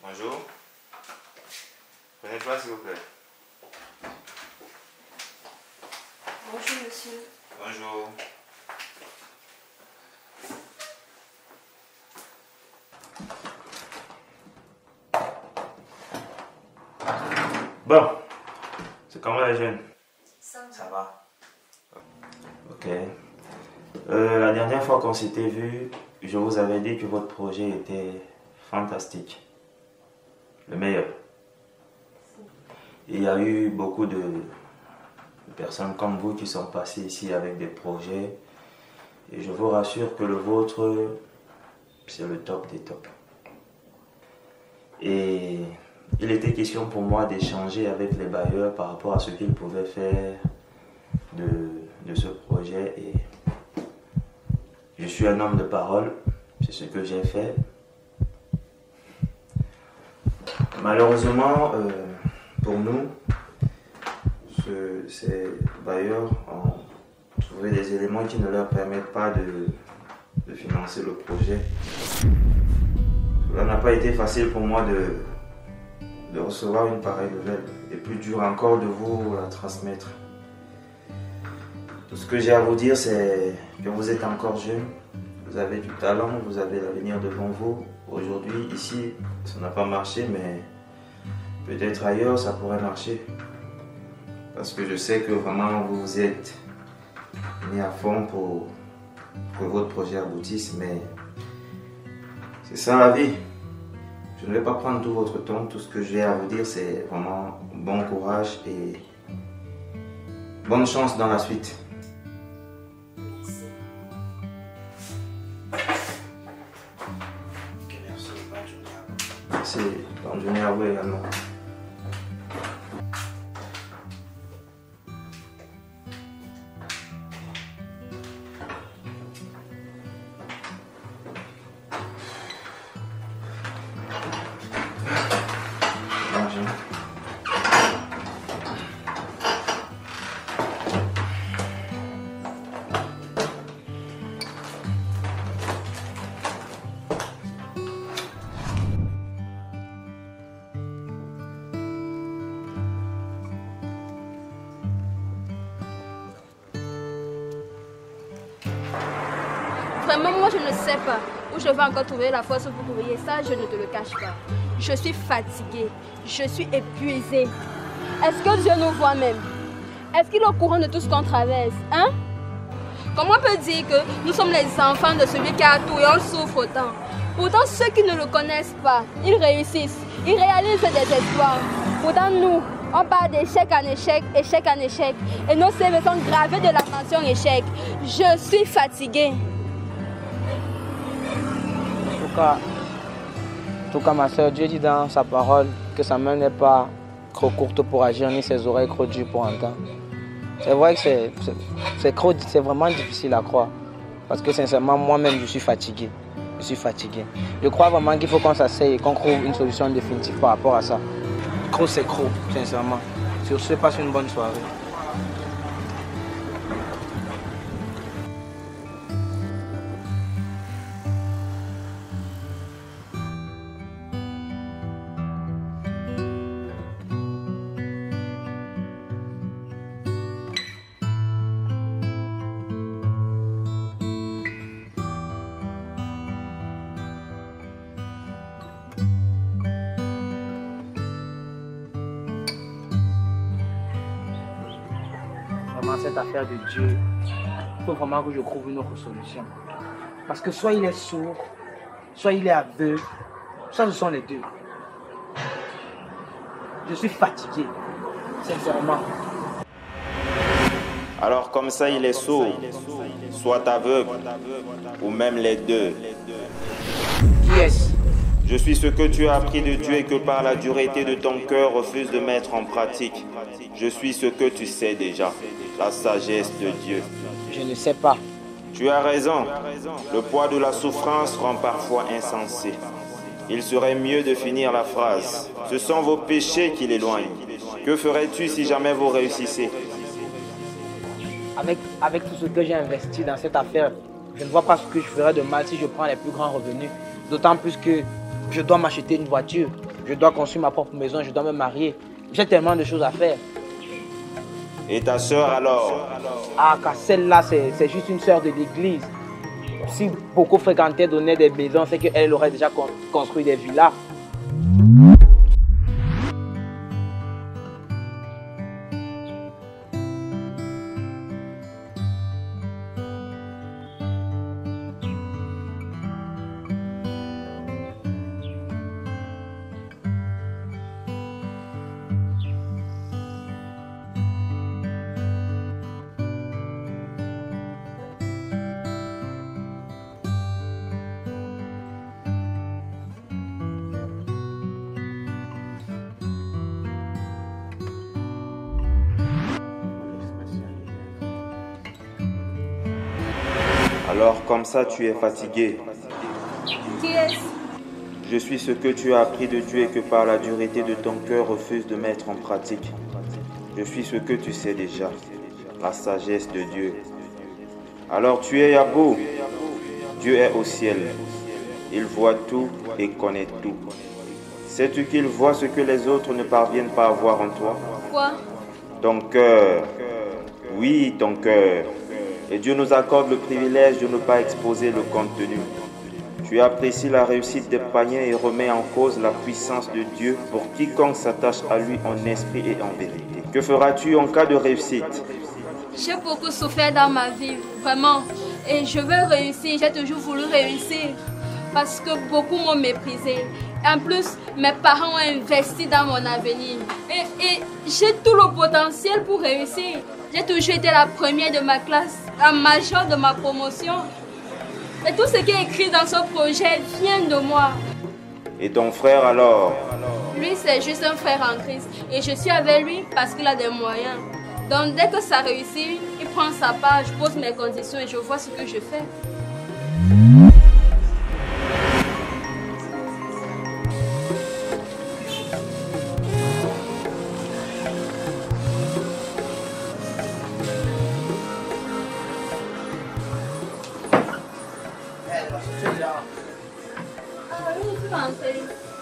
Bonjour. Prenez place, s'il vous plaît. Bonjour, monsieur. Bonjour. Bon, c'est comment les jeunes? Ça va. Ok. La dernière fois qu'on s'était vu, je vous avais dit que votre projet était fantastique. Le meilleur. Il y a eu beaucoup de personnes comme vous qui sont passées ici avec des projets. Et je vous rassure que le vôtre, c'est le top des tops. Et il était question pour moi d'échanger avec les bailleurs par rapport à ce qu'ils pouvaient faire de ce projet. Et je suis un homme de parole, c'est ce que j'ai fait. Malheureusement, pour nous, ces bailleurs ont trouvé des éléments qui ne leur permettent pas de financer le projet. Cela n'a pas été facile pour moi de recevoir une pareille nouvelle, et plus dur encore de vous la transmettre. Tout ce que j'ai à vous dire, c'est que vous êtes encore jeune, vous avez du talent, vous avez l'avenir devant vous. Aujourd'hui, ici, ça n'a pas marché, mais peut-être ailleurs, ça pourrait marcher. Parce que je sais que vraiment, vous êtes mis à fond pour que votre projet aboutisse, mais c'est ça la vie. Je ne vais pas prendre tout votre temps. Tout ce que j'ai à vous dire, c'est vraiment bon courage et bonne chance dans la suite. Merci. Merci. Bonne journée à vous également. Vraiment, moi, je ne sais pas où je vais encore trouver la force pour courir. Ça, je ne te le cache pas. Je suis fatiguée. Je suis épuisée. Est-ce que Dieu nous voit même? Est-ce qu'il est au courant de tout ce qu'on traverse? Hein? Comment on peut dire que nous sommes les enfants de celui qui a tout et on souffre autant? Pourtant, ceux qui ne le connaissent pas, ils réussissent. Ils réalisent des espoirs. Pourtant, nous, on part d'échec en échec, échec en échec. Et nos CV sont gravés de la mention échec. Je suis fatiguée. En tout cas, ma soeur, Dieu dit dans sa parole que sa main n'est pas trop courte pour agir, ni ses oreilles trop dures pour entendre. C'est vrai que c'est vraiment difficile à croire. Parce que sincèrement, moi-même, je suis fatigué. Je crois vraiment qu'il faut qu'on s'asseye et qu'on trouve une solution définitive par rapport à ça. Gros, c'est gros, sincèrement. Sur ce, passe une bonne soirée. Cette affaire de Dieu, il faut vraiment que je trouve une autre solution. Parce que soit il est sourd, soit il est aveugle, soit ce sont les deux. Je suis fatigué, sincèrement. Alors comme ça, il est sourd, soit aveugle, ou même les deux. Qui est-ce? Je suis ce que tu as appris de Dieu et que par la dureté de ton cœur refuse de mettre en pratique. Je suis ce que tu sais déjà, la sagesse de Dieu. Je ne sais pas. Tu as raison, le poids de la souffrance rend parfois insensé. Il serait mieux de finir la phrase. Ce sont vos péchés qui l'éloignent. Que ferais-tu si jamais vous réussissez? Avec tout ce que j'ai investi dans cette affaire, je ne vois pas ce que je ferais de mal si je prends les plus grands revenus. D'autant plus que je dois m'acheter une voiture. Je dois construire ma propre maison, je dois me marier. J'ai tellement de choses à faire. Et ta sœur alors? Ah, car celle-là, c'est juste une sœur de l'église. Si beaucoup fréquentaient, donnaient des maisons, c'est qu'elle aurait déjà construit des villas. Alors comme ça tu es fatigué. Qui est-ce? Je suis ce que tu as appris de Dieu et que par la dureté de ton cœur refuses de mettre en pratique. Je suis ce que tu sais déjà, la sagesse de Dieu. Alors tu es Yabo. Dieu est au ciel. Il voit tout et connaît tout. Sais-tu qu'il voit ce que les autres ne parviennent pas à voir en toi? Quoi? Ton cœur. Oui, ton cœur. Et Dieu nous accorde le privilège de ne pas exposer le contenu. Tu apprécies la réussite des païens et remets en cause la puissance de Dieu pour quiconque s'attache à lui en esprit et en vérité. Que feras-tu en cas de réussite? J'ai beaucoup souffert dans ma vie, vraiment. Et je veux réussir, j'ai toujours voulu réussir. Parce que beaucoup m'ont méprisé. En plus, mes parents ont investi dans mon avenir. Et j'ai tout le potentiel pour réussir. J'ai toujours été la première de ma classe, la majeure de ma promotion. Et tout ce qui est écrit dans ce projet vient de moi. Et ton frère alors? Lui, c'est juste un frère en Christ. Et je suis avec lui parce qu'il a des moyens. Donc, dès que ça réussit, il prend sa part, je pose mes conditions et je vois ce que je fais.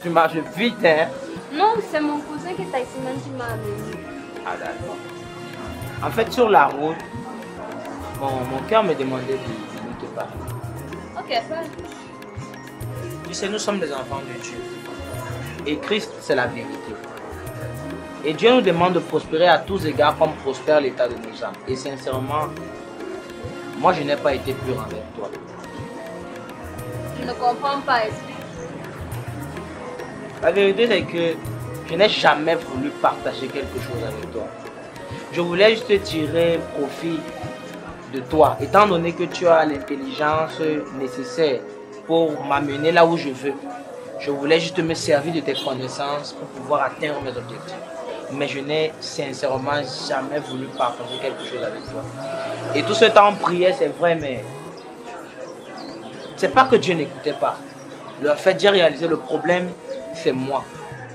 Tu marches vite, hein? Non, c'est mon cousin qui est taximan qui m'a amené. Ah, d'accord. En fait, sur la route, mon cœur me demandait de te parler. Ok, frère. Tu sais, nous sommes des enfants de Dieu. Et Christ, c'est la vérité. Et Dieu nous demande de prospérer à tous égards comme prospère l'état de nos âmes. Et sincèrement, moi, je n'ai pas été pur avec toi. Je ne comprends pas, explique. La vérité, c'est que je n'ai jamais voulu partager quelque chose avec toi. Je voulais juste tirer profit de toi, étant donné que tu as l'intelligence nécessaire pour m'amener là où je veux. Je voulais juste me servir de tes connaissances pour pouvoir atteindre mes objectifs. Mais je n'ai sincèrement jamais voulu partager quelque chose avec toi. Et tout ce temps on priait, c'est vrai, mais c'est pas que Dieu n'écoutait pas. Le fait d'y réaliser le problème, c'est moi.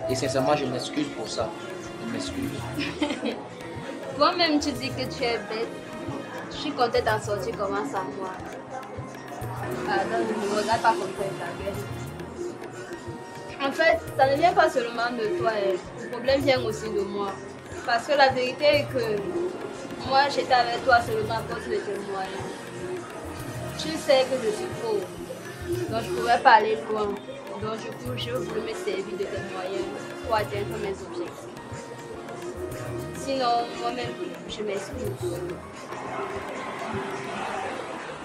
Et sincèrement, je m'excuse pour ça. Je m'excuse. Toi-même, tu dis que tu es bête. Je suis contente d'en sortir, commence à moi. Ah, non, ne me regarde pas comme ça, ta gueule. En fait, ça ne vient pas seulement de toi, le problème vient aussi de moi. Parce que la vérité est que moi, j'étais avec toi seulement à cause de tes moyens. Tu sais que je suis pauvre, donc je ne pouvais pas aller loin. Donc du coup, je voulais me servir de tes moyens pour atteindre mes objectifs. Sinon, moi-même, je m'excuse.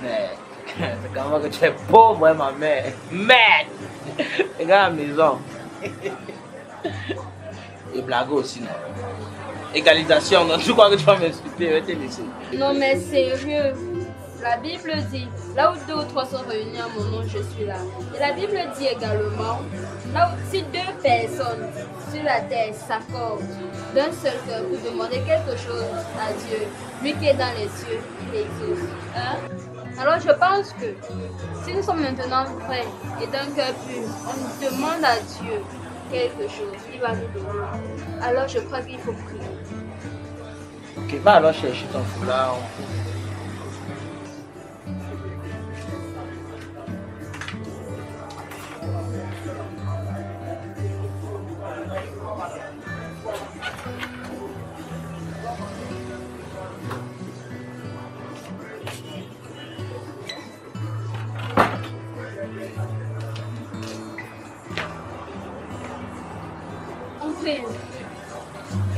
Mais c'est quand même que tu es pauvre, hein, ma mère. Merde! Regarde la maison. Et blague aussi, non? Égalisation, non? Je crois que tu vas m'insulter, je vais te laisser. Non, mais sérieux. La Bible dit, là où 2 ou 3 sont réunis en mon nom, je suis là. Et la Bible dit également, là où si 2 personnes sur la terre s'accordent d'un seul cœur pour demander quelque chose à Dieu, lui qui est dans les cieux, il exauce. Hein? Alors je pense que si nous sommes maintenant prêts et d'un cœur pur, on demande à Dieu quelque chose, il va nous donner. Alors je crois qu'il faut prier. Ok, bah alors chercher ton foulard. Prie. Ok.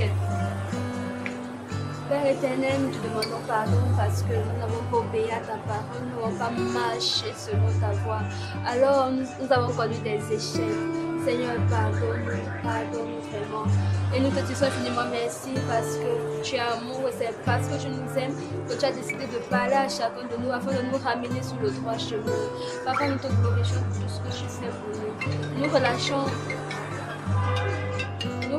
Père éternel, nous te demandons pardon parce que nous n'avons pas obéi à ta parole, nous n'avons pas marché selon ta voie. Alors nous avons connu des échecs. Seigneur, pardonne-nous vraiment. Et nous te disons infiniment merci parce que tu es amour et c'est parce que tu nous aimes que tu as décidé de parler à chacun de nous afin de nous ramener sur le droit chemin. Papa, nous te glorifions pour tout ce que tu fais pour nous. Nous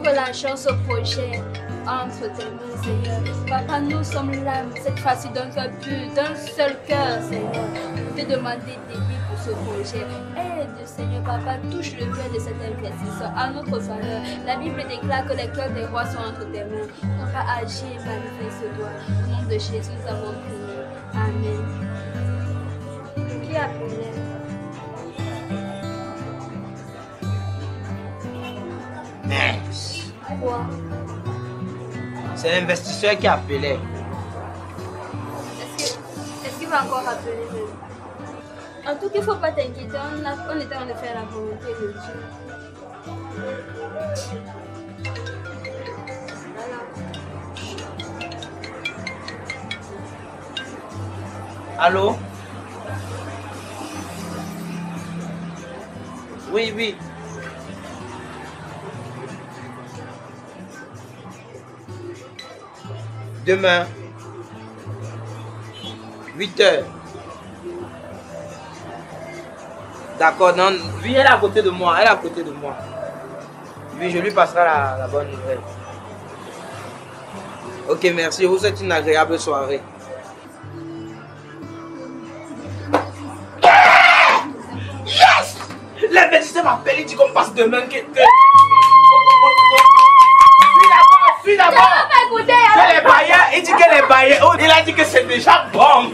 relâchons ce projet entre tes mains, Seigneur. Papa, nous sommes là, cette fois-ci d'un cœur pur, d'un seul cœur, Seigneur. Nous te demander d'aider pour ce projet. Aide, Seigneur, Papa, touche le cœur de cet investisseur à notre faveur. La Bible déclare que les cœurs des rois sont entre tes mains. Papa, agis et manifeste-toi. Au nom de Jésus, nous avons prié. Amen. Qui appelait? Quoi? C'est l'investisseur qui appelait. Est-ce qu'il va encore appeler? En tout cas, il ne faut pas t'inquiéter. On est en train de faire la volonté de Dieu. Voilà. Allô? Oui, oui. Demain, 8 h. D'accord, non, oui, elle est à côté de moi, elle est à côté de moi. Oui, je lui passerai la bonne nouvelle. Ok, merci, je vous souhaite une agréable soirée. Yes! L'investisseur m'appelle, il dit qu'on passe demain. Suis d'abord! Les bailleurs, il dit que les bailleurs, il a dit que c'est déjà bon.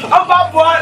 On va boire.